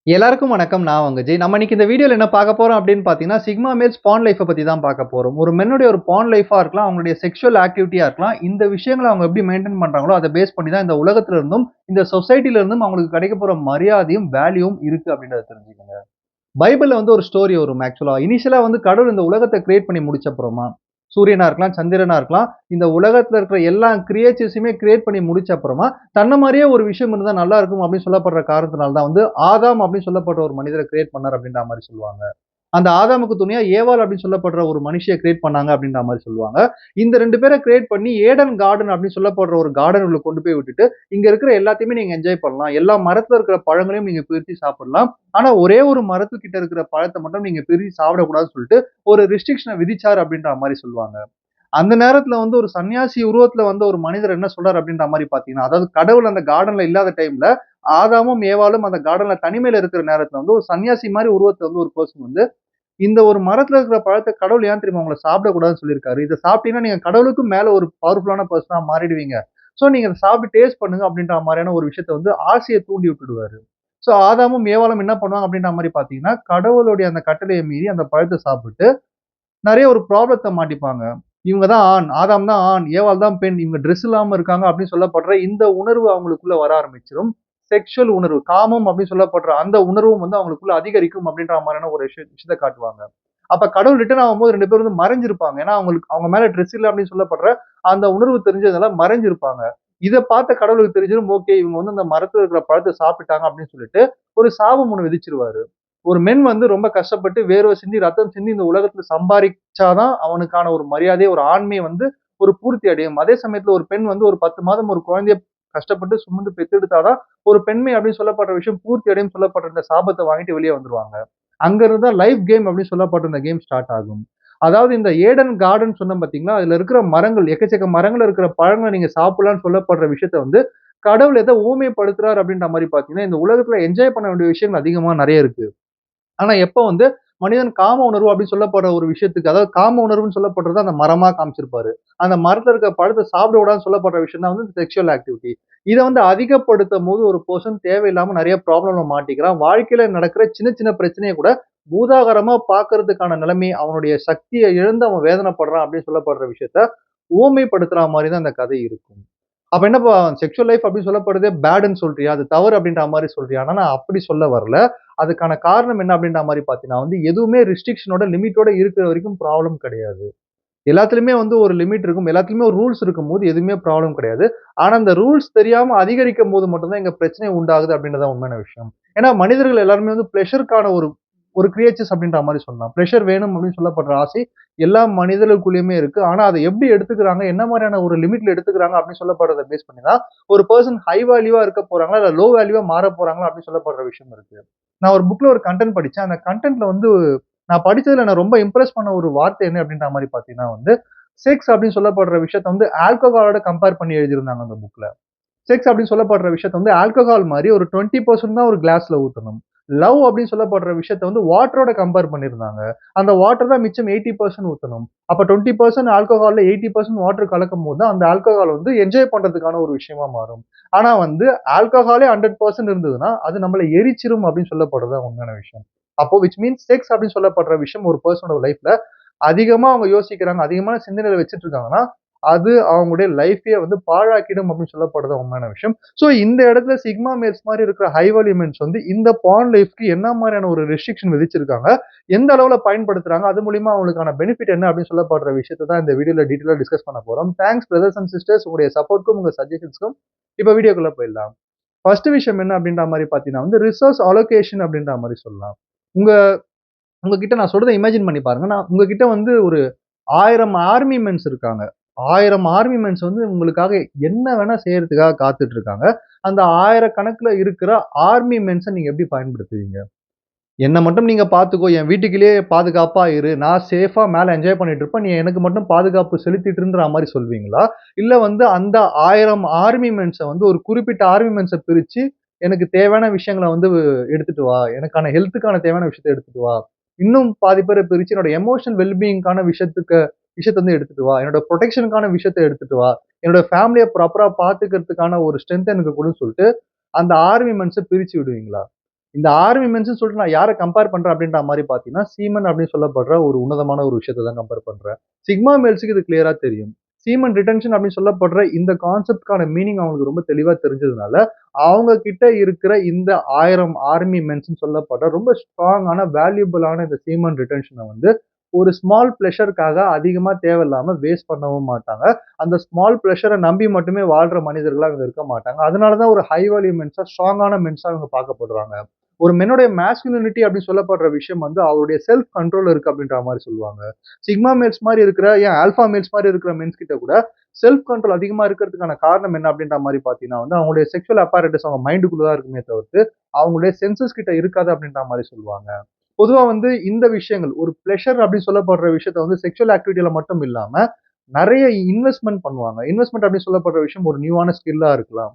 எல்லாருக்கும் வணக்கம். நான் உங்க ஜெய். நம்ம இன்னைக்கு இந்த வீடியோல என்ன பார்க்க போறோம் அப்படின்னு பார்த்தீங்கன்னா, சிக்மா மேல்ஸ் பான் லைஃப்ப பத்தி தான் பார்க்க போறோம். ஒரு மென்னுடைய ஒரு பான் லைஃப்பா இருக்கலாம், அவங்களுடைய செக்சுவல் ஆக்டிவிட்டியா இருக்கலாம். இந்த விஷயங்கள அவங்க எப்படி மெயின்டெயின் பண்றாங்களோ, அத பேஸ் பண்ணி தான் இந்த உலகத்துல இருந்தும், இந்த சொசைட்டில இருந்தும் அவங்களுக்கு கிடைக்கப் போற மரியாதையும், வேல்யூவும் இருக்கு அப்படின்றத தெரிஞ்சுக்கங்க. பைபிள்ல வந்து ஒரு ஸ்டோரி வரும் ஆக்சுவலா. இனிஷியலா வந்து கடவுள் இந்த உலகத்த கிரியேட் பண்ணி முடிச்ச அப்புறமா, சூரியனா இருக்கலாம், சந்திரனா இருக்கலாம். இந்த உலகத்துல இருக்கிற எல்லா கிரியேச்சர்ஸயுமே கிரியேட் பண்ணி முடிச்ச அப்புறமா, தன்ன மாரியே ஒரு விஷயம் இருந்தா நல்லா இருக்கும் அப்படின்னு சொல்லப்படுற காரணத்தினால தான் வந்து ஆதாம் அப்படின்னு சொல்லப்பட்ட ஒரு மனிதர கிரியேட் பண்ணார் அப்படின்ற மாரி சொல்லுவாங்க. அந்த ஆதாமுக்கு துணையா ஏவாள் அப்படின்னு சொல்லப்படுற ஒரு மனுஷிய கிரியேட் பண்ணாங்க அப்படின்ற மாரி சொல்லுவாங்க. இந்த 2 பேர கிரியேட் பண்ணி ஏடன் கார்டன் அப்படின்னு சொல்லப்படுற ஒரு கார்டனுக்குள்ள கொண்டு போய் விட்டுட்டு, இங்க இருக்கிற எல்லாத்தையுமே நீங்க என்ஜாய் பண்ணலாம். எல்லா மரத்துல இருக்கிற பழங்களையும் நீங்க பிரிச்சு சாப்பிடலாம். ஆனா ஒரே ஒரு மரத்துக்கிட்ட இருக்கிற பழத்த மட்டும் நீங்க பிரிச்சு சாப்பிடக்கூடாதுன்னு சொல்லிட்டு ஒரு ரெஸ்ட்ரிக்ஷன விதிச்சார் அப்படின்ற மாரி சொல்லுவாங்க. அந்த நேரத்துல வந்து ஒரு சன்னியாசி உருவத்துல வந்த ஒரு மனிதர் என்ன சொல்றாரு அப்படின்ற மாரி பார்த்தீங்கன்னா, அதாவது கடவுள் அந்த கார்டன்ல இல்லாத டைம்ல, ஆதாமும், ஏவாளும் அந்த கார்டன்ல தனிமையில இருக்கிற நேரத்துல வந்து ஒரு சன்னியாசி மாரி உருவத்துல வந்து ஒரு பெர்சன் வந்து இந்த ஒரு மரத்துல இருக்கிற பழத்த கடவுள் ஏன் தெரியுமா உங்கள சாப்பிடக்கூடாதுன்னு சொல்லியிருக்காரு. இத சாப்பிட்டீங்கன்னா நீங்க கடவுளுக்கும் மேல ஒரு பவர்ஃபுல்லான பெர்சனா மாறிடுவீங்க. சோ நீங்க அத சாப்பிட்டு டேஸ்ட் பண்ணுங்க அப்படின்ற மாரியான ஒரு விஷயத்த வந்து ஆசைய தூண்டி விட்டுடுவாரு. சோ ஆதாமும், ஏவாளும் என்ன பண்ணுவாங்க அப்படின்ற மாரி பார்த்தீங்கன்னா, கடவுளுடைய அந்த கட்டளைய மீறி அந்த பழத்த சாப்பிட்டு நெறைய ஒரு ப்ராப்ளத்த மாட்டிப்பாங்க. இவங்க தான் ஆண், ஆதாம் தான் ஆண், ஏவாள் தான் பெண். இவங்க டிரெஸ் இல்லாம இருக்காங்க அப்படின்னு சொல்லப்படுற இந்த உணர்வு அவங்களுக்குள்ள வர ஆரம்பிச்சிரும். செக்சுவல் உணர்வு, காமம் அப்படின்னு சொல்லப்படுற அந்த உணர்வும் வந்து அவங்களுக்குள்ள அதிகரிக்கும் அப்படின்ற மாரியான ஒரு விஷயத்த காட்டுவாங்க. அப்ப கடவுள் ரிட்டர்ன் ஆகும்போது 2 பேரும் வந்து மறைஞ்சிருப்பாங்க. ஏன்னா, அவங்களுக்கு அவங்க மேல ட்ரெஸ் இல்ல அப்படின்னு சொல்லப்படுற அந்த உணர்வு தெரிஞ்சதுனால மறைஞ்சிருப்பாங்க. இத பார்த்த கடவுளுக்கு தெரிஞ்சிரும், ஓகே இவங்க வந்து அந்த மரத்துல இருக்கிற பழத்த சாப்பிட்டாங்க அப்படின்னு சொல்லிட்டு, ஒரு சாபம் ஒண்ணு விதிச்சிருவாரு. ஒரு மென் வந்து ரொம்ப கஷ்டப்பட்டு வேர்வை சிந்தி, ரத்தம் சிந்தி இந்த உலகத்துல சம்பாரிச்சா தான் அவனுக்கான ஒரு மரியாதை, ஒரு ஆண்மை வந்து ஒரு பூர்த்தி அடையும். அதே சமயத்துல ஒரு பெண் வந்து ஒரு 10 மாதம் ஒரு குழந்தைய கஷ்டப்பட்டு சுமந்து பெத்தெடுத்தா தான், ஒரு பெண்மை அப்படின்னு சொல்லப்படுற விஷயம் பூர்த்தி அடையும்னு சொல்லப்படுற இந்த சாபத்த வாங்கிட்டு வெளிய வந்துருவாங்க. அங்க இருந்து தான் லைஃப் கேம் அப்படின்னு சொல்லப்பட்ட இந்த கேம் ஸ்டார்ட் ஆகும். அதாவது இந்த ஏடன் கார்டன் சொன்னேன் பார்த்தீங்களா, அதுல இருக்கிற மரங்கள், எக்கச்சக்க மரங்கள்ல இருக்கிற பழங்கள நீங்க சாப்பிடலாம்னு சொல்லப்படுற விஷயத்த வந்து, கடவுள் எத ஊமைப்படுத்துறார் அப்படின்ற மாரி பார்த்தீங்கன்னா, இந்த உலகத்துல என்ஜாய் பண்ண வேண்டிய விஷயங்கள் அதிகமா நெறைய இருக்கு. ஆனா எப்ப வந்து மனிதன் காம உணர்வு அப்படின்னு சொல்லப்படுற ஒரு விஷயத்துக்கு, அதாவது காம உணர்வுன்னு சொல்லப்படுறது அந்த மரமா காமிச்சிருப்பாரு. அந்த மரத்துல இருக்க பழத்த சாப்பிடக்கூடாதுன்னு சொல்லப்படுற விஷயம் தான் வந்து செக்சுவல் ஆக்டிவிட்டி. இத வந்து அதிகப்படுத்தும்போது ஒரு பெர்சன் தேவையில்லாம நெறைய ப்ராப்ளம்ல மாட்டிக்கிறான். வாழ்க்கையில நடக்கிற சின்ன சின்ன பிரச்சனைய கூட பூதாகரமா பார்க்கறதுக்கான நிலைமை, அவனுடைய சக்திய இழந்து அவன் வேதனைப்படுறான் அப்படின்னு சொல்லப்படுற விஷயத்த உவமைப்படுத்துறா மாரி தான் அந்த கதை இருக்கும். அப்ப என்னப்பா செக்சுவல் லைஃப் அப்படின்னு சொல்லப்படுறதே பேடுன்னு சொல்றியா? அது தவறு அப்படின்ற மாரி சொல்றியா? ஆனா நான் அப்படி சொல்ல வரல. அதுக்கான காரணம் என்ன அப்படின்ற மாரி பார்த்தீங்கன்னா வந்து, எதுவுமே ரிஸ்ட்ரிக்ஷனோட, லிமிட்டோட இருக்கிற வரைக்கும் ப்ராப்ளம் கிடையாது. எல்லாத்துலயுமே வந்து ஒரு லிமிட் இருக்கும். எல்லாத்துலயுமே ஒரு ரூல்ஸ் இருக்கும்போது எதுவுமே ப்ராப்ளம் கிடையாது. ஆனா அந்த ரூல்ஸ் தெரியாம அதிகரிக்கும்போது மட்டும் தான் இங்க பிரச்சனை உண்டாகுது அப்படின்றது தான் உண்மையான விஷயம். ஏன்னா மனிதர்கள் எல்லாருமே வந்து பிளஷர்க்கான ஒரு ஒரு கிரியேச்சர்ஸ் அப்படின்ற மாரி சொல்லலாம். பிளஷர் வேணும் அப்படின்னு சொல்லப்படுற ஆசை எல்லா மனிதர்களுக்குள்ளயுமே இருக்கு. ஆனா அத எப்படி எடுத்துக்கிறாங்க, என்ன மாரியான ஒரு லிமிட்ல எடுத்துக்கிறாங்க அப்படின்னு சொல்லப்படுறத பேஸ் பண்ணி தான், ஒரு பெர்சன் ஹை வேல்யூவா இருக்க போறாங்களா, இல்ல லோ வேல்யூவா மாறப் போறாங்களா அப்படின்னு சொல்லப்படுற விஷயம் இருக்கு. நான் ஒரு புக்ல ஒரு கன்டென்ட் படிச்சேன். அந்த கன்டென்ட்ல வந்து நான் படிச்சதுல என்ன ரொம்ப இம்ப்ரெஸ் பண்ண ஒரு வார்த்தை என்ன அப்படின்ற மாரி பார்த்தீங்கன்னா வந்து, செக்ஸ் அப்படின்னு சொல்லப்படுற விஷயத்த வந்து ஆல்கஹாலோட கம்பேர் பண்ணி எழுதியிருந்தாங்க அந்த புக்ல. செக்ஸ் அப்படின்னு சொல்லப்படுற விஷயத்த வந்து ஆல்கஹால் மாரி ஒரு 20% தான் ஒரு கிளாஸ்ல ஊத்தணும். லவ் அப்படின்னு சொல்லப்படுற விஷயத்த வந்து வாட்டரோட கம்பேர் பண்ணியிருந்தாங்க. அந்த வாட்டர் தான் மிச்சம் 80% ஊத்தணும். அப்ப 20% ஆல்கஹால்ல 80% வாட்டர் கலக்கும்போது தான் அந்த ஆல்கஹால் வந்து என்ஜாய் பண்றதுக்கான ஒரு விஷயமா மாறும். ஆனா வந்து ஆல்கஹாலே 100% இருந்ததுன்னா, அது நம்மள எரிச்சிரும் அப்படின்னு சொல்லப்படுறது தான் உண்மையான விஷயம். அப்போ விச் மீன்ஸ் செக்ஸ் அப்படின்னு சொல்லப்படுற விஷயம் ஒரு பெர்சனோட லைஃப்ல அதிகமா அவங்க யோசிக்கிறாங்க, அதிகமான சிந்தனையில வச்சுட்டு இருக்காங்கன்னா, அது அவங்களுடைய லைஃப்பயே வந்து பாழாக்கிடும் அப்படின்னு சொல்லப்படுறது உண்மையான விஷயம். சோ இந்த இடத்துல சிக்மா மேல்ஸ் மாரி இருக்கிற ஹை வேல்யூ மென்ஸ் வந்து இந்த பான் லைஃப்க்கு என்ன மாரியான ஒரு ரெஸ்ட்ரிக்ஷன் விதிச்சிருக்காங்க? எந்த அளவுல பயன்படுத்துறாங்க? அது மூலியமா அவங்களுக்கான பெனிஃபிட் என்ன அப்படின்னு சொல்லப்படுற விஷயத்த தான் இந்த வீடியோல டீட்டெயிலா டிஸ்கஸ் பண்ண போறோம். தேங்க்ஸ் பிரதர்ஸ் அண்ட் சிஸ்டர்ஸ் உங்களுடைய சப்போர்ட்க்கும், உங்க சஜஷன்ஸ்க்கும். இப்ப வீடியோக்குள்ள போயிடலாம். ஃபர்ஸ்ட் விஷயம் என்ன அப்படின்ற மாரி பார்த்தீங்கன்னா வந்து ரிசோர்ஸ் அலோகேஷன் அப்படின்ற மாரி சொல்லலாம். உங்க உங்ககிட்ட நான் சொல்றத இமேஜின் பண்ணி பாருங்க. நான் உங்ககிட்ட வந்து ஒரு 1000 ஆர்மி மென்ஸ் இருக்காங்க. 1000 ஆர்மி மென்ஸ் வந்து உங்களுக்காக என்ன வேணா செய்யறதுக்காக காத்துட்டு இருக்காங்க. அந்த 1000 கணக்குல இருக்கிற ஆர்மி மென்ஸ நீங்க எப்படி பயன்படுத்துவீங்க? என்ன மட்டும் நீங்க பார்த்துக்கோ. என் வீட்டுக்குள்ளேயே பாதுகாப்பா இரு. நான் சேஃபா மேல என்ஜாய் பண்ணிட்டு இருப்பேன். நீ எனக்கு மட்டும் பாதுகாப்பு செலுத்திட்டு இருன்ற மாரி சொல்வீங்களா? இல்ல வந்து அந்த 1000 ஆர்மி மென்ஸ வந்து ஒரு குறிப்பிட்ட ஆர்மி மென்ஸ பிரிச்சு, எனக்கு தேவையான விஷயங்கள வந்து எடுத்துட்டு வா. எனக்கான ஹெல்த்துக்கான தேவையான விஷயத்த எடுத்துட்டு வா. இன்னும் பாதி பேர பிரிச்சு என்னோட எமோஷனல் வெல் பீயிங்க்கான விஷயத்த வந்து எடுத்துட்டு வா. என்னோட புரொடெக்ஷனுக்கான விஷயத்த எடுத்துட்டு வா. என்னோட ஃபேமிலிய ப்ராப்பரா பார்த்துக்கிறதுக்கான ஒரு ஸ்ட்ரென்த் எனக்கு குடுன்னு சொல்ட்டு, அந்த ஆர்மி மென்ஸ பிரிச்சு விடுவீங்களா? இந்த ஆர்மி மென்ஸ்ன்னு சொல்லிட்டு நான் யாரை கம்பேர் பண்றேன் அப்படின்ற மாதிரி பார்த்தீங்கன்னா, சீமன் அப்படின்னு சொல்லப்படுற ஒரு உன்னதமான ஒரு விஷயத்த தான் கம்பேர் பண்றேன். சிக்மா மேல்ஸ்க்கு இது கிளியரா தெரியும். சீமன் ரிட்டென்ஷன் அப்படின்னு சொல்லப்படுற இந்த கான்செப்ட்க்கான மீனிங் அவங்களுக்கு ரொம்ப தெளிவா தெரிஞ்சதுனால, அவங்க கிட்ட இருக்கிற இந்த 1000 ஆர்மி மென்ஸ்ன்னு சொல்லப்படுற ரொம்ப ஸ்ட்ராங்கான, வேல்யூபிளான இந்த சீமன் ரிட்டென்ஷன வந்து ஒரு ஸ்மால் பிளஷர்க்காக அதிகமா தேவையில்லாம வேஸ்ட் பண்ணவும் மாட்டாங்க. அந்த ஸ்மால் பிளஷர நம்பி மட்டுமே வாழ்ற மனிதர்களா இவங்க இருக்க மாட்டாங்க. அதனால தான் ஒரு ஹை வேல்யூ மென்ஸா, ஸ்ட்ராங்கான மென்ஸா இவங்க பார்க்கப்படுறாங்க. ஒரு மென்னுடைய மாஸ்குலினிட்டி அப்படின்னு சொல்லப்படுற விஷயம் வந்து அவருடைய செல்ஃப் கண்ட்ரோல் இருக்கு அப்படின்ற மாதிரி சொல்லுவாங்க. சிக்மா மேல்ஸ் மாதிரி இருக்கிற ஏன் ஆல்பா மேல்ஸ் மாதிரி இருக்கிற மென்ஸ் கிட்ட கூட செல்ஃப் கண்ட்ரோல் அதிகமா இருக்கிறதுக்கான காரணம் என்ன அப்படின்ற மாதிரி பார்த்தீங்கன்னா வந்து அவங்களுடைய செக்ஷுவல் அப்பாரட்டஸ் அவங்க மைண்டுக்குள்ள தான் இருக்குமே தவிர்த்து அவங்களுடைய சென்சஸ் கிட்ட இருக்காது அப்படின்ற மாதிரி சொல்லுவாங்க. பொதுவா வந்து இந்த விஷயங்கள் ஒரு பிளஷர் அப்படின்னு சொல்லப்படுற விஷயத்த வந்து செக்ஷுவல் ஆக்டிவிட்டியில மட்டும் இல்லாம நிறைய இன்வெஸ்ட்மெண்ட் பண்ணுவாங்க. இன்வெஸ்ட்மெண்ட் அப்படின்னு சொல்லப்படுற விஷயம் ஒரு நியூவான ஸ்கில்லா இருக்கலாம்.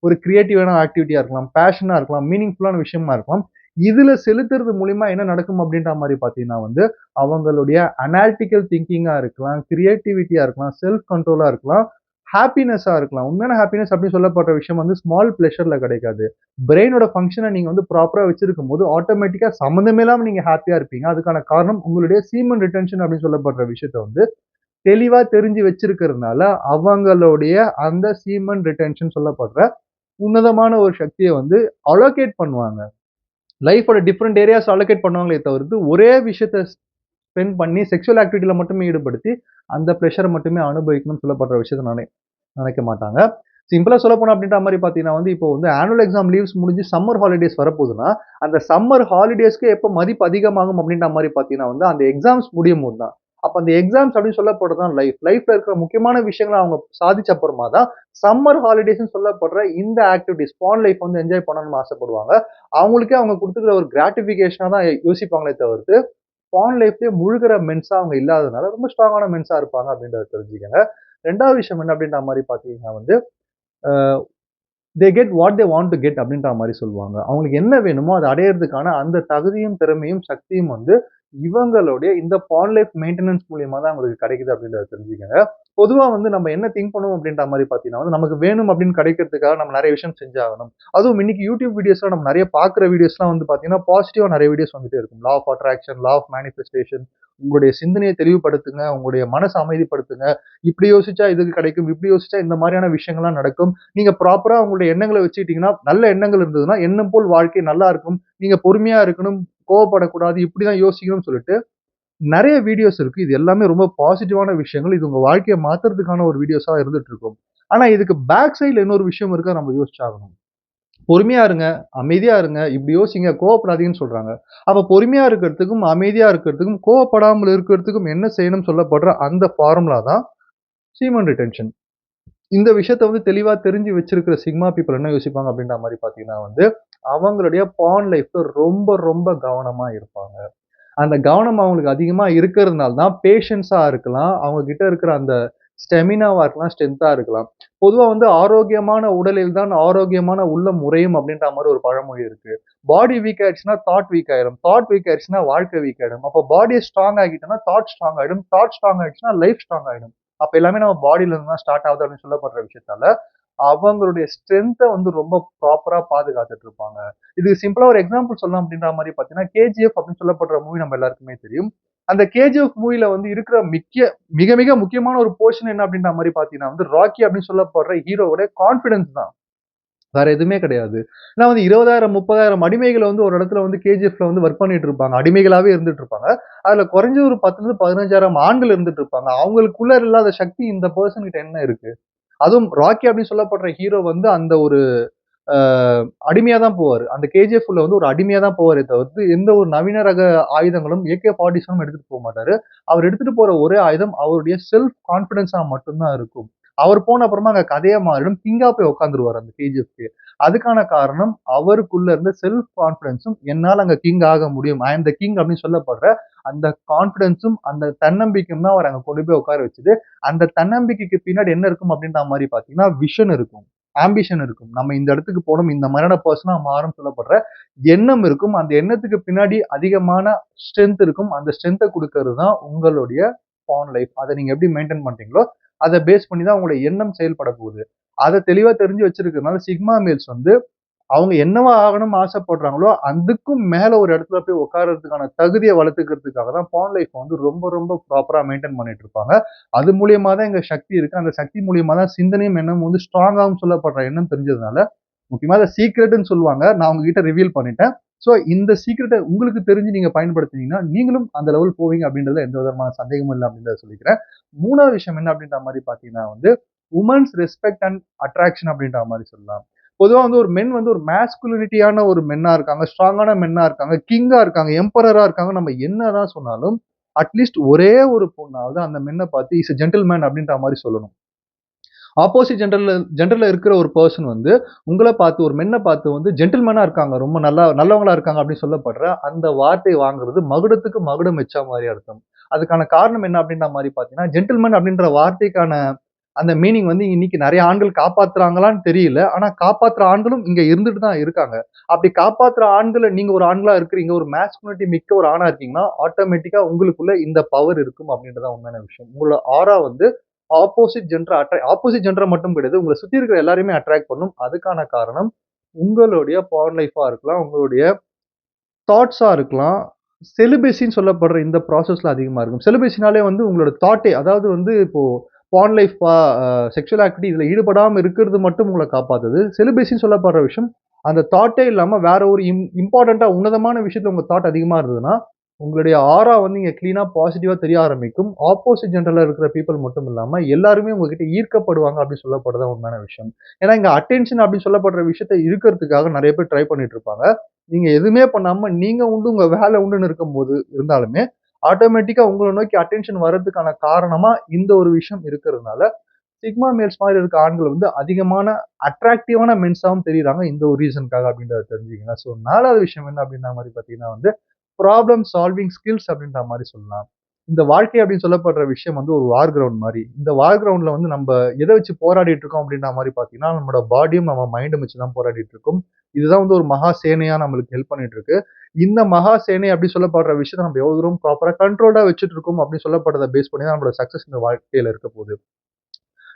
ஒரு கிரியேட்டிவான ஆக்டிவிட்டியா இருக்கலாம், பேஷனா இருக்கலாம், மீனிங்ஃபுல்லான விஷயமா இருக்கலாம். இதுல செலுத்துறது மூலியமா என்ன நடக்கும் அப்படின்ற மாரி பார்த்தீங்கன்னா வந்து, அவங்களுடைய அனாலிட்டிக்கல் திங்கிங்கா இருக்கலாம், கிரியேட்டிவிட்டியா இருக்கலாம், செல்ஃப் கண்ட்ரோலா இருக்கலாம், ஹாப்பினஸ்ஸா இருக்கலாம். உண்மையான ஹாப்பினஸ் அப்படின்னு சொல்லப்படுற விஷயம் வந்து ஸ்மால் பிளஷர்ல கிடைக்காது. பிரெயினோட ஃபங்ஷன நீங்க வந்து ப்ராப்பரா வச்சிருக்கும்போது, ஆட்டோமேட்டிக்கா சம்மந்தமே இல்லாம நீங்க ஹாப்பியா இருப்பீங்க. அதுக்கான காரணம் உங்களுடைய சீமன் ரிட்டென்ஷன் அப்படின்னு சொல்லப்படுற விஷயத்த வந்து தெளிவா தெரிஞ்சு வச்சிருக்கிறதுனால, அவங்களுடைய அந்த சீமன் ரிட்டென்ஷன் சொல்லப்படுற உன்னதமான ஒரு சக்திய வந்து அலோகேட் பண்ணுவாங்க. லைஃபோட டிஃபரெண்ட் ஏரியாஸ் அலோகேட் பண்ணுவாங்களே தவிர்த்து, ஒரே விஷயத்த ஸ்பெண்ட் பண்ணி செக்சுவல் ஆக்டிவிட்டில மட்டுமே ஈடுபடுத்தி, அந்த பிளஷர மட்டுமே அனுபவிக்கணும்னு சொல்லப்படுற விஷயத்த நினைக்க மாட்டாங்க. சிம்பிளா சொல்லப்போனோம் அப்படின்ற மாரி பார்த்தீங்கன்னா வந்து, இப்போ வந்து ஆனுவல் எக்ஸாம் லீவ்ஸ் முடிஞ்சு சம்மர் ஹாலிடேஸ் வரப்போகுதுன்னா, அந்த சம்மர் ஹாலிடேஸ்க்கு எப்போ மதிப்பு அதிகமாகும் அப்படின்ற மாரி பார்த்தீங்கன்னா வந்து, அந்த எக்ஸாம்ஸ் முடியும்போது தான். அப்ப அந்த எக்ஸாம்ஸ் அப்படின்னு சொல்லப்படுறது தான் லைஃப். லைஃப்ல இருக்கிற முக்கியமான விஷயங்கள அவங்க சாதிச்ச அப்புறமா தான், சம்மர் ஹாலிடேஸ்ன்னு சொல்லப்படுற இந்த ஆக்டிவிட்டீஸ், ஸ்பான் லைஃப் வந்து என்ஜாய் பண்ணணும்னு ஆசைப்படுவாங்க. அவங்களுக்கே அவங்க குடுத்துக்கிற ஒரு கிராட்டிஃபிகேஷனா தான் யோசிப்பாங்களே தவிர்த்து, ஸ்பான் லைஃப்லயே முழுகுற மென்ஸா அவங்க இல்லாதனால, ரொம்ப ஸ்ட்ராங்கான மென்ஸா இருப்பாங்க அப்படின்றத தெரிஞ்சுக்கங்க. 2வது விஷயம் என்ன அப்படின்ற மாரி பார்த்தீங்கன்னா வந்து, uh they get what they want to get அப்படின்ற மாரி சொல்லுவாங்க. அவங்களுக்கு என்ன வேணுமோ அத அடையறதுக்கான அந்த தகுதியும், திறமையும், சக்தியும் வந்து இவங்களுடைய இந்த பான் லைஃப் மெயின்டனன்ஸ் மூலியமா தான் அவங்களுக்கு கிடைக்குது அப்படின்றத தெரிஞ்சுக்கங்க. பொதுவா வந்து நம்ம என்ன திங்க் பண்ணுவோம் அப்படின்ற மாரி பார்த்தீங்கன்னா வந்து, நமக்கு வேணும் அப்படின்னு கிடைக்கிறதுக்காக நம்ம நெறைய விஷயம் செஞ்சாகணும். அதுவும் இன்னைக்கு யூடியூப் வீடியோஸ்ல நம்ம நெறைய பார்க்குற வீடியோஸ்லாம் வந்து பார்த்தீங்கன்னா, பாசிட்டிவா நெறைய வீடியோஸ் வந்துட்டே இருக்கும். Law of attraction, law of manifestation, உங்களுடைய சிந்தனைய தெளிவுபடுத்துங்க, உங்களுடைய மனச அமைதிப்படுத்துங்க. இப்படி யோசிச்சா இதுக்கு கிடைக்கும், இப்படி யோசிச்சா இந்த மாரியான விஷயங்கள்லாம் நடக்கும். நீங்க ப்ராப்பரா உங்களுடைய எண்ணங்கள வச்சுக்கிட்டீங்கன்னா, நல்ல எண்ணங்கள் இருந்ததுன்னா, எண்ணம் போல் வாழ்க்கை நல்லா இருக்கும். நீங்க பொறுமையா இருக்கணும், கோவப்படக்கூடாது, இப்படிதான் யோசிக்கணும்னு சொல்லிட்டு நெறைய வீடியோஸ் இருக்கு. இது எல்லாமே ரொம்ப பாசிட்டிவான விஷயங்கள். இது உங்க வாழ்க்கைய மாத்துறதுக்கான ஒரு வீடியோஸா இருந்துட்டு இருக்கும். ஆனா இதுக்கு பேக் சைட்ல இன்னொரு விஷயம் இருக்கு. நம்ம யோசிச்சாகணும். பொறுமையா இருங்க, அமைதியா இருங்க, இப்படி யோசிங்க, கோவப்படாதீங்கன்னு சொல்றாங்க. அப்ப பொறுமையா இருக்கிறதுக்கும், அமைதியா இருக்கிறதுக்கும், கோவப்படாமல் இருக்கிறதுக்கும் என்ன செய்யணும்னு சொல்லப்படுற அந்த ஃபார்முலா தான் சீமன் ரிட்டென்ஷன். இந்த விஷயத்த வந்து தெளிவா தெரிஞ்சு வச்சிருக்கிற சிக்மா பீப்பிள் என்ன யோசிப்பாங்க அப்படின்ற மாரி பார்த்தீங்கன்னா வந்து, அவங்களுடைய பான் லைஃப்ல ரொம்ப ரொம்ப கவனமா இருப்பாங்க. அந்த கவனம் அவங்களுக்கு அதிகமா இருக்கிறதுனால தான் பேஷன்ஸா இருக்கலாம். அவங்க கிட்ட இருக்கிற அந்த ஸ்டெமினாவா இருக்கலாம், ஸ்ட்ரென்த்தா இருக்கலாம். பொதுவா வந்து ஆரோக்கியமான உடலில் தான் ஆரோக்கியமான உள்ளம் உறையும் அப்படின்ற மாரி ஒரு பழமொழி இருக்கு. பாடி வீக் ஆயிடுச்சுன்னா தாட் வீக் ஆயிடும். தாட் வீக் ஆயிடுச்சுன்னா வாழ்க்கை வீக் ஆயிடும். அப்போ பாடி ஸ்ட்ராங் ஆகிட்டோம்னா தாட் ஸ்ட்ராங் ஆயிடும். தாட் ஸ்ட்ராங் ஆயிடுச்சுன்னா லைஃப் ஸ்ட்ராங் ஆயிடும். அப்ப எல்லாமே நம்ம பாடியில இருந்து தான் ஸ்டார்ட் ஆகுது அப்படின்னு சொல்லப்படுற விஷயத்தால, அவங்களுடைய ஸ்ட்ரென்த்த வந்து ரொம்ப ப்ராப்பரா பாதுகாத்துட்டு இருப்பாங்க. இதுக்கு சிம்பிளா ஒரு எக்ஸாம்பிள் சொல்லலாம் அப்படின்ற மாரி பார்த்தீங்கன்னா, கேஜிஎஃப் அப்படின்னு சொல்லப்படுற மூவி நம்ம எல்லாருக்குமே தெரியும். அந்த கேஜிஎஃப் மூவில வந்து இருக்கிற மிக மிக முக்கியமான ஒரு போர்ஷன் என்ன அப்படின்ற மாரி பார்த்தீங்கன்னா வந்து, ராக்கி அப்படின்னு சொல்லப்படுற ஹீரோவோட கான்ஃபிடன்ஸ் தான். வேற எதுவுமே கிடையாது. ஏன்னா வந்து 20,000 30,000 அடிமைகள வந்து ஒரு இடத்துல வந்து கேஜிஎஃப்ல வந்து வொர்க் பண்ணிட்டு இருப்பாங்க. அடிமைகளாவே இருந்துட்டு இருப்பாங்க. அதுல குறைஞ்சது ஒரு 10,000 15,000 ஆண்கள் இருந்துட்டு இருப்பாங்க. அவங்களுக்குள்ள இல்லாத சக்தி இந்த பெர்சன் கிட்ட என்ன இருக்கு? அதுவும் ராக்கி அப்படின்னு சொல்லப்படுற ஹீரோ வந்து அந்த ஒரு அ அடிமையா தான் போவாரு. அந்த கேஜிஎஃப் உள்ள வந்து ஒரு அடிமையா தான் போவாரே தவிர்த்து, எந்த ஒரு நவீன ரக ஆயுதங்களும் AK-47 எடுத்துட்டு போமாட்டாரு. அவர் எடுத்துட்டு போற ஒரே ஆயுதம் அவருடைய செல்ஃப் கான்ஃபிடன்ஸா மட்டும் தான் இருக்கும். அவர் போன அப்புறமா அங்க கதையே மாறிடும். கிங்கா போய் உட்கார்ந்துருவாரு அந்த கேஜிஎஃப்க்கு. அதுக்கான காரணம் அவருக்குள்ள இருந்த செல்ஃப் கான்ஃபிடன்ஸும் என்னால அங்க கிங் ஆக முடியும். ஐ அம் த கிங் அப்படின்னு சொல்லப்படுற அந்த கான்ஃபிடன்ஸும், அந்த தன்னம்பிக்கையும் தான் அவர அங்க கொண்டு போய் உட்கார வச்சது. அந்த தன்னம்பிக்கைக்கு பின்னாடி என்ன இருக்கும் அப்படின்ற மாரி பார்த்தீங்கன்னா, விஷன் இருக்கும். ஆம்பிஷன் இருக்கும். நம்ம இந்த இடத்துக்கு போணும். இந்த மாதிரியான பெர்சனா மாறும்னு சொல்லப்படுற எண்ணம் இருக்கும். அந்த எண்ணத்துக்கு பின்னாடி அதிகமான ஸ்ட்ரென்த் இருக்கும். அந்த ஸ்ட்ரென்த்த குடுக்கிறது தான் உங்களுடைய பான் லைஃப். அத நீங்க எப்படி மெயின்டெயின் பண்றீங்களோ, அத பேஸ் பண்ணி தான் உங்களுடைய எண்ணம் செயல்பட போகுது. அத தெளிவா தெரிஞ்சு வச்சிருக்கிறதுனால சிக்மா மேல்ஸ் வந்து அவங்க என்னவா ஆகணும்னு ஆசைப்படுறாங்களோ, அதுக்கும் மேல ஒரு இடத்துல போய் உட்கார்றதுக்கான தகுதிய வளர்த்துக்கிறதுக்காக தான் பான் லைஃப் வந்து ரொம்ப ரொம்ப ப்ராப்பரா மெயின்டெயின் பண்ணிட்டு இருப்பாங்க. அது மூலியமா தான் இங்க சக்தி இருக்கு. அந்த சக்தி மூலியமா தான் சிந்தனையும், எண்ணமும் வந்து ஸ்ட்ராங்காவும் சொல்லப்படுற எண்ணம் தெரிஞ்சதுனால, முக்கியமா அத சீக்ரெட்ன்னு சொல்லுவாங்க. நான் உங்ககிட்ட ரிவீல் பண்ணிட்டேன். ஸோ இந்த சீக்ரெட்ட உங்களுக்கு தெரிஞ்சு நீங்க பயன்படுத்தினீங்கன்னா, நீங்களும் அந்த லெவல் போவீங்க அப்படின்றதுல எந்த விதமான சந்தேகமும் இல்ல அப்படின்றத சொல்லிக்கிறேன். 3வது விஷயம் என்ன அப்படின்ற மாரி பார்த்தீங்கன்னா வந்து, வுமன்ஸ் ரெஸ்பெக்ட் அண்ட் அட்ராக்ஷன் அப்படின்ற மாரி சொல்லலாம். பொதுவா வந்து ஒரு மென் வந்து ஒரு மாஸ்குலினிட்டியான ஒரு மென்னா இருக்காங்க. ஸ்ட்ராங்கான மென்னா இருக்காங்க. கிங்கா இருக்காங்க. எம்பரரா இருக்காங்க. நம்ம என்னதான் சொன்னாலும், அட்லீஸ்ட் ஒரே ஒரு பொண்ணாவது அந்த மென்ன பார்த்து இஸ் எ ஜென்டில்மேன் அப்படின்ற மாரி சொல்லணும். ஆப்போசிட் ஜெண்டர்ல இருக்கிற ஒரு பெர்சன் வந்து உங்கள பார்த்து ஒரு மென்ன பார்த்து வந்து ஜென்டில்மேனா இருக்காங்க. ரொம்ப நல்லவங்களா இருக்காங்க அப்படின்னு சொல்லப்படுற அந்த வார்த்தை வாங்குறது மகுடத்துக்கு மகுடம் வச்ச மாரி அர்த்தம். அதுக்கான காரணம் என்ன அப்படின்ற மாரி பார்த்தீங்கன்னா, ஜென்டில்மேன் அப்படின்ற வார்த்தைக்கான அந்த மீனிங் வந்து இன்னைக்கு நெறைய ஆண்கள் காப்பாத்துறாங்களான்னு தெரியல. ஆனா காப்பாத்துற ஆண்களும் இங்க இருந்துட்டு தான் இருக்காங்க. அப்படி காப்பாத்துற ஆண்கள நீங்க ஒரு ஆண்களா இருக்கிறீங்க, ஒரு மாஸ்குலினிட்டி மிக்க ஒரு ஆணா இருக்கீங்கன்னா, ஆட்டோமேட்டிக்கா உங்களுக்குள்ள இந்த பவர் இருக்கும் அப்படின்றது தான் உண்மையான விஷயம். உங்களோட ஆரா வந்து ஆப்போசிட் ஜெண்டர மட்டும் கிடையாது. உங்கள சுத்தி இருக்கிற எல்லாரையுமே அட்ராக்ட் பண்ணும். அதுக்கான காரணம் உங்களுடைய பான் லைஃப்பா இருக்கலாம், உங்களுடைய தாட்ஸா இருக்கலாம். செலிபஸின்னு சொல்லப்படுற இந்த ப்ராசஸ்ல அதிகமா இருக்கும். செலிபஸினாலே வந்து உங்களோட தாட்டே அதாவது வந்து இப்போ பான் லைஃப்பா செக்சுவல் ஆக்டிவிட்டி இதுல ஈடுபடாம இருக்கிறது மட்டும் உங்கள காப்பாத்துது. செலிபஸின்னு சொல்லப்படுற விஷயம், அந்த தாட்டே இல்லாம வேற ஒரு இம்பார்ட்டன்ட்டா உன்னதமான விஷயத்துல உங்க தாட் அதிகமா இருந்ததுன்னா, உங்களுடைய ஆரா வந்து இங்க கிளீனா பாசிட்டிவா தெரிய ஆரம்பிக்கும். ஆப்போசிட் ஜெண்டர்ல இருக்கிற பீப்பிள் மட்டும் இல்லாம, எல்லாருமே உங்ககிட்ட ஈர்க்கப்படுவாங்க அப்படின்னு சொல்லப்படுறது தான் உண்மையான விஷயம். ஏன்னா, இங்க அட்டென்ஷன் அப்படின்னு சொல்லப்படுற விஷயத்த இழுக்கிறதுக்காக நெறைய பேர் ட்ரை பண்ணிட்டு இருப்பாங்க. நீங்க எதுவுமே பண்ணாம நீங்க உண்டு, உங்க வேலை உண்டுன்னு இருக்கும்போது இருந்தாலுமே, ஆட்டோமேட்டிக்கா உங்கள நோக்கி அட்டென்ஷன் வர்றதுக்கான காரணமா இந்த ஒரு விஷயம் இருக்கிறதுனால, சிக்மா மேல்ஸ் மாரி இருக்க ஆண்கள் வந்து அதிகமான அட்ராக்டிவான மென்ஸாவும் தெரியிறாங்க. இந்த ஒரு ரீசனுக்காக அப்படின்றத தெரிஞ்சுக்கங்க. ஸோ 4வது விஷயம் என்ன அப்படின்ற மாரி பார்த்தீங்கன்னா வந்து, ப்ராப்ளம் சால்விங் ஸ்கில்ஸ் அப்படின்ற மாரி சொல்லலாம். இந்த வாழ்க்கை அப்படின்னு சொல்லப்படுற விஷயம் வந்து ஒரு வார் கிரவுண்ட் மாரி. இந்த வார் கிரவுண்ட்ல வந்து நம்ப எத வச்சு போராடிட்டு இருக்கோம் அப்படின்ற மாரி பார்த்தீங்கன்னா, நம்மளோட பாடியும் நம்ம மைண்டும் வச்சு தான் போராடிட்டு இருக்கோம். இதுதான் வந்து ஒரு மகா சேனையா நம்மளுக்கு ஹெல்ப் பண்ணிட்டு இருக்கு. இந்த மகா சேனை அப்படி சொல்லப்படுற விஷயத்த நம்ம எவ்வளவு தூரம் ப்ராப்பரா கண்ட்ரோல்டா வச்சுட்டு இருக்கோம் அப்படின்னு சொல்லப்படுறத பேஸ் பண்ணி தான் நம்மளோட சக்சஸ் இந்த வாழ்க்கையில இருக்க போகுது.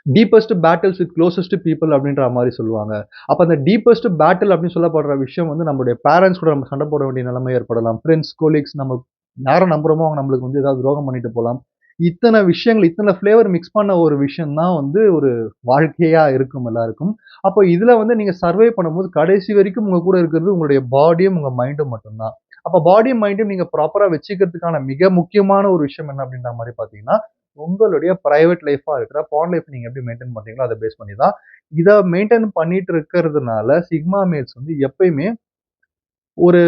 Deepest battles with closest people அப்படின்ற மாரி சொல்லுவாங்க. அப்ப அந்த டீப்பஸ்ட் பேட்டில் அப்படின்னு சொல்லப்படுற விஷயம் வந்து நம்மளுடைய பேரன்ட்ஸ் கூட நம்ம சண்டை போட வேண்டிய நிலைமை ஏற்படலாம். ஃபிரெண்ட்ஸ், கொலீக்ஸ் நம்ம யார நம்புறோமோ அவங்க நம்மளுக்கு வந்து ஏதாவது துரோகம் பண்ணிட்டு போலாம். இத்தன விஷயங்கள், இத்தன ஃப்ளேவர் மிக்ஸ் பண்ண ஒரு விஷயம் தான் வந்து ஒரு வாழ்க்கையா இருக்கும் எல்லாருக்கும். அப்போ இதுல வந்து நீங்க சர்வை பண்ணும்போது கடைசி வரைக்கும் உங்க கூட இருக்கிறது உங்களுடைய பாடியும், உங்க மைண்டும் மட்டும் தான். அப்ப பாடியும், மைண்டும் நீங்க ப்ராப்பரா வச்சுக்கிறதுக்கான மிக முக்கியமான ஒரு விஷயம் என்ன அப்படின்ற மாரி பார்த்தீங்கன்னா, உங்களுடைய பிரைவேட் லைஃப்பா இருக்கிற பான் லைஃப் நீங்க எப்படி மெயின்டெயின் பண்றீங்களோ அத பேஸ் பண்ணி தான். இத மெயின்டெயின் பண்ணிட்டு இருக்கிறதுனால சிக்மா மேல்ஸ் வந்து எப்பயுமே ஒரு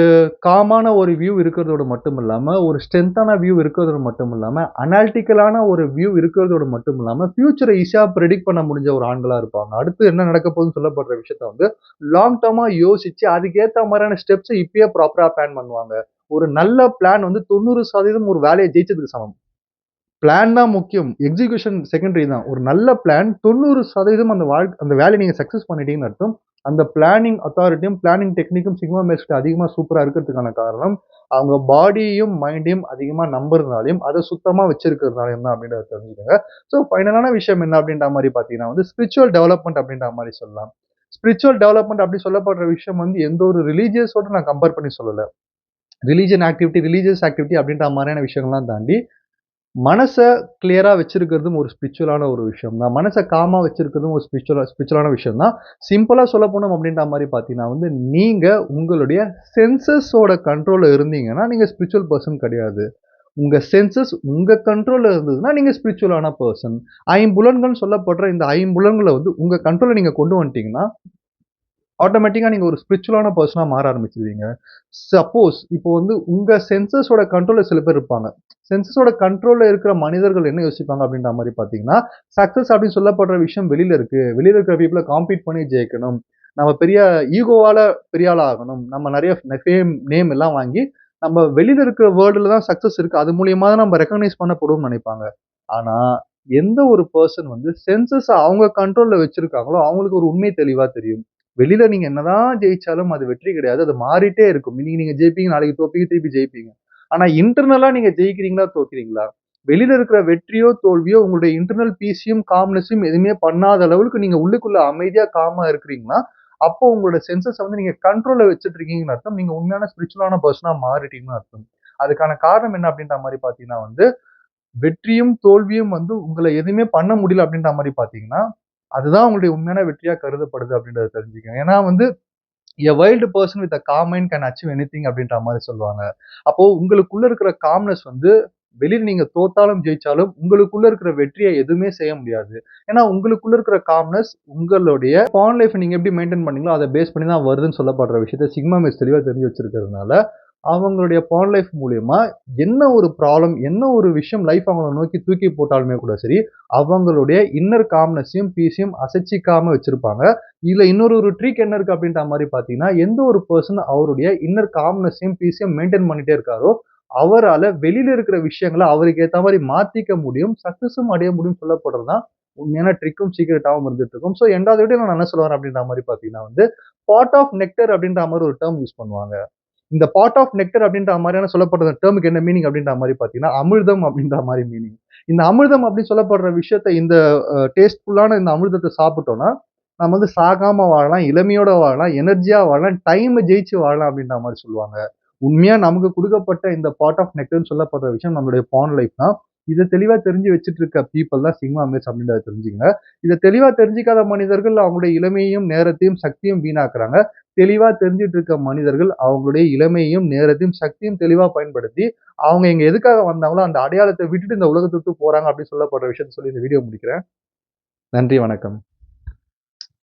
காமான ஒரு வியூ இருக்கிறதோடு மட்டும் இல்லாம, ஒரு ஸ்ட்ரென்த்தான வியூ இருக்கிறதோடு மட்டும் இல்லாம, அனாலிட்டிக்கலான ஒரு வியூ இருக்கிறதோடு மட்டும் இல்லாம, ஃபியூச்சர ஈஸியா பிரெடிக்ட் பண்ண முடிஞ்ச ஒரு ஆண்களா இருப்பாங்க. அடுத்து என்ன நடக்க போகுதுன்னு சொல்லப்படுற விஷயத்த வந்து லாங் டர்மா யோசிச்சு, அதுக்கு ஏத்த மாரியான ஸ்டெப்ஸ இப்பயே ப்ராப்பரா பிளான் பண்ணுவாங்க. ஒரு நல்ல பிளான் வந்து 90% ஒரு வேலைய ஜெயிச்சதுக்கு சமம். பிளான் தான் முக்கியம். எக்ஸிகியூஷன் செகண்டரி தான். ஒரு நல்ல பிளான் 90% அந்த வேலைய நீங்க சக்சஸ் பண்ணிட்டீங்கன்னு அர்த்தம். அந்த பிளானிங் அத்தாரிட்டியும், பிளானிங் டெக்னிக்கும் சிக்மா மேல்ஸ்ட்ட அதிகமா சூப்பரா இருக்கிறதுக்கான காரணம், அவங்க பாடியையும், மைண்டையும் அதிகமா நம்புறதுனாலயும், அத சுத்தமா வச்சிருக்கிறதுனாலயும் தான் அப்படின்றத தெரிஞ்சுக்கங்க. ஸோ ஃபைனலான விஷயம் என்ன அப்படின்ற மாரி பார்த்தீங்கன்னா வந்து, ஸ்பிரிச்சுவல் டெவலப்மென்ட் அப்படின்ற மாரி சொல்லலாம். ஸ்பிரிச்சுவல் டெவலப்மென்ட் அப்படி சொல்லப்படுற விஷயம் வந்து எந்த ஒரு ரிலிஜியஸோட நான் கம்பேர் பண்ணி சொல்லல. ரிலிஜியஸ் ஆக்டிவிட்டி அப்படின்ற மாரியான விஷயங்கள்லாம் தாண்டி, மனச கிளியரா வச்சிருக்கிறதும் ஒரு ஸ்பிரிச்சுவலான ஒரு விஷயம் தான். மனச காமா வச்சிருக்கிறதும் ஒரு ஸ்பிரிச்சுவலான விஷயம் தான். சிம்பிளா சொல்லப்போனோம் அப்படின்ற மாரி பார்த்தீங்கன்னா வந்து, நீங்க உங்களுடைய சென்சஸோட கண்ட்ரோல்ல இருந்தீங்கன்னா, நீங்க ஸ்பிரிச்சுவல் பெர்சன் கிடையாது. உங்க சென்சஸ் உங்க கண்ட்ரோல்ல இருந்ததுன்னா, நீங்க ஸ்பிரிச்சுவலான பெர்சன். ஐம்புலன்கள்னு சொல்லப்படுற இந்த ஐம்புலன்கள வந்து உங்க கண்ட்ரோல்ல நீங்க கொண்டு வந்துட்டீங்கன்னா, ஆட்டோமேட்டிக்கா நீங்க ஒரு ஸ்பிரிச்சுவலான பெர்சனா மாற ஆரம்பிச்சுருவீங்க. சப்போஸ் இப்போ வந்து உங்க சென்சஸோட கண்ட்ரோல்ல சில பேர் இருப்பாங்க. சென்சஸோட கண்ட்ரோல்ல இருக்கிற மனிதர்கள் என்ன யோசிப்பாங்க அப்படின்ற மாரி பார்த்தீங்கன்னா, சக்சஸ் அப்படின்னு சொல்லப்படுற விஷயம் வெளியில இருக்கு. வெளியில இருக்கிற பீப்பிள காம்பீட் பண்ணி ஜெயிக்கணும். நம்ம பெரிய ஈகோவால பெரிய ஆளா ஆகணும். நம்ம நெறைய ஃபேம், நேம் எல்லாம் வாங்கி, நம்ம வெளியில இருக்கிற வேர்ல்டுல தான் சக்சஸ் இருக்கு. அது மூலியமா தான் நம்ம ரெகக்னைஸ் பண்ணப்படுவோம்னு நெனைப்பாங்க. ஆனா, எந்த ஒரு பெர்சன் வந்து சென்சஸ அவங்க கண்ட்ரோல்ல வச்சிருக்காங்களோ, அவங்களுக்கு ஒரு உண்மை தெளிவா தெரியும். வெளியில நீங்க என்னதான் ஜெயிச்சாலும் அது வெற்றி கிடையாது. அது மாறிட்டே இருக்கும். இன்னைக்கு நீங்க ஜெயிப்பீங்க, நாளைக்கு தோப்பீங்க, திருப்பி ஜெயிப்பீங்க. ஆனா இன்டர்னலா நீங்க ஜெயிக்கிறீங்களா, தோற்கிறீங்களா? வெளியில இருக்கிற வெற்றியோ, தோல்வியோ உங்களுடைய இன்டர்னல் பீஸையும், காம்னஸையும் எதுவுமே பண்ணாத லெவலுக்கு நீங்க உள்ளுக்குள்ள அமைதியா, காமா இருக்கிறீங்கன்னா, அப்போ உங்களோட சென்சஸ வந்து நீங்க கண்ட்ரோல்ல வச்சுட்டு இருக்கீங்கன்னு அர்த்தம். நீங்க உண்மையான ஸ்பிரிச்சுவலான பெர்சனா மாறிட்டீங்கன்னு அர்த்தம். அதுக்கான காரணம் என்ன அப்படின்ற மாரி பார்த்தீங்கன்னா வந்து, வெற்றியும், தோல்வியும் வந்து உங்கள எதுவுமே பண்ண முடியல அப்படின்ற மாரி பார்த்தீங்கன்னா, அதுதான் உங்களுடைய உண்மையான வெற்றியா கருதப்படுது அப்படின்றத தெரிஞ்சுக்கங்க. ஏன்னா வந்து a wild person with a calm mind can achieve anything அப்படின்ற மாரி சொல்லுவாங்க. அப்போ உங்களுக்குள்ள இருக்கிற காம்னஸ் வந்து வெளியில நீங்க தோத்தாலும், ஜெயிச்சாலும் உங்களுக்குள்ள இருக்கிற வெற்றிய எதுவுமே செய்ய முடியாது. ஏன்னா உங்களுக்குள்ள இருக்கிற காம்னஸ் உங்களுடைய பான் லைஃப் நீங்க எப்படி மெயின்டெயின் பண்ணீங்களோ, அத பேஸ் பண்ணி தான் வருதுன்னு சொல்லப்படுற விஷயத்த சிக்மா மிஸ் தெளிவா தெரிஞ்சு வச்சிருக்கிறதுனால, அவங்களுடைய பான் லைஃப் மூலியமா என்ன ஒரு ப்ராப்ளம், என்ன ஒரு விஷயம் லைஃப் அவங்கள நோக்கி தூக்கி போட்டாலுமே கூட சரி, அவங்களுடைய இன்னர் காம்னஸையும், பீஸையும் அசைச்சிக்காம வச்சிருப்பாங்க. இதுல இன்னொரு ட்ரிக் என்ன இருக்கு அப்படின்ற மாரி பார்த்தீங்கன்னா, எந்த ஒரு பெர்சன் அவருடைய இன்னர் காம்னஸையும், பீஸையும் மெயின்டெயின் பண்ணிட்டே இருக்காரோ, அவரால வெளியில இருக்கிற விஷயங்கள அவருக்கு ஏத்த மாரி மாத்திக்க முடியும். சக்சஸும் அடைய முடியும்னு சொல்லப்படுறது தான் உண்மையான ட்ரிக்கும், சீக்ரெட்டாவும் இருந்துட்டு இருக்கும். ஸோ 2வது வீடியோல நான் என்ன சொல்ல வரேன் அப்படின்ற மாரி பார்த்தீங்கன்னா வந்து, பாட் ஆஃப் நெக்டர் அப்படின்ற மாரி ஒரு டெர்ம் யூஸ் பண்ணுவாங்க. இந்த பாட் ஆஃப் நெக்டர் அப்படின்ற மாரியான சொல்லப்படுற டெர்ம்க்கு என்ன மீனிங் அப்படின்ற மாரி பார்த்தீங்கன்னா, அமிர்தம் அப்படின்ற மாரி மீனிங். இந்த அமிர்தம் அப்படின்னு சொல்லப்படுற விஷயத்த இந்த டேஸ்ட்ஃபுல்லான இந்த அமிர்தத்த சாப்பிட்டோம்னா, நம்ம வந்து சாகாம வாழலாம், இளமையோட வாழலாம், எனர்ஜியா வாழலாம், டைம ஜெயிச்சு வாழலாம் அப்படின்ற மாரி சொல்லுவாங்க. உண்மையா நமக்கு குடுக்கப்பட்ட இந்த பாட் ஆஃப் நெக்டர்ன்னு சொல்லப்படுற விஷயம் நம்மளுடைய பான் லைஃப் தான். இத தெளிவா தெரிஞ்சு வச்சுட்டு இருக்க பீப்பிள் தான் சிக்மா மேட்ஸ் அப்படின்றத தெரிஞ்சுக்கங்க. இத தெளிவா தெரிஞ்சுக்காத மனிதர்கள் அவங்களுடைய இளமையையும், நேரத்தையும், சக்தியும் வீணாக்குறாங்க. தெளிவா தெரிஞ்சுட்டு இருக்க மனிதர்கள் அவங்களுடைய இளமையையும், நேரத்தையும், சக்தியும் தெளிவா பயன்படுத்தி, அவங்க இங்க எதுக்காக வந்தாங்களோ அந்த அடையாளத்த விட்டுட்டு இந்த உலகத்த விட்டு போறாங்க அப்படின்னு சொல்லப்படுற விஷயத்த சொல்லி இந்த வீடியோ முடிக்கிறேன். நன்றி, வணக்கம்.